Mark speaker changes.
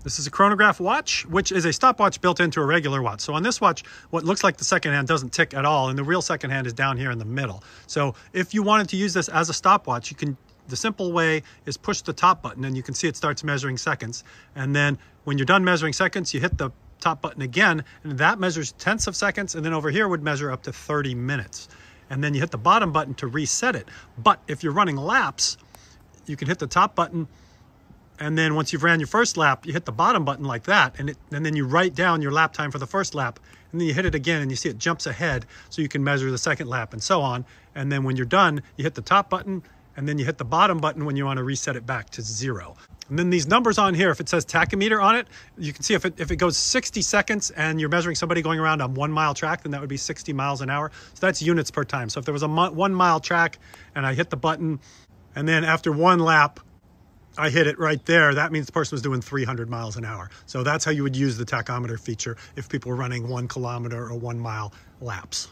Speaker 1: This is a chronograph watch, which is a stopwatch built into a regular watch. So on this watch, what looks like the second hand doesn't tick at all, and the real second hand is down here in the middle. So if you wanted to use this as a stopwatch, the simple way is push the top button, and you can see it starts measuring seconds. And then when you're done measuring seconds, you hit the top button again, and that measures tenths of seconds, and then over here would measure up to 30 minutes. And then you hit the bottom button to reset it. But if you're running laps, you can hit the top button, and then once you've ran your first lap, you hit the bottom button like that, and then you write down your lap time for the first lap, and then you hit it again, and you see it jumps ahead, so you can measure the second lap, and so on. And then when you're done, you hit the top button, and then you hit the bottom button when you want to reset it back to 0. And then these numbers on here, if it says tachometer on it, you can see if it goes 60 seconds and you're measuring somebody going around a 1 mile track, then that would be 60 miles an hour. So that's units per time. So if there was a 1 mile track and I hit the button, and then after 1 lap, I hit it right there, that means the person was doing 300 miles an hour. So that's how you would use the tachometer feature if people were running 1 kilometer or 1 mile laps.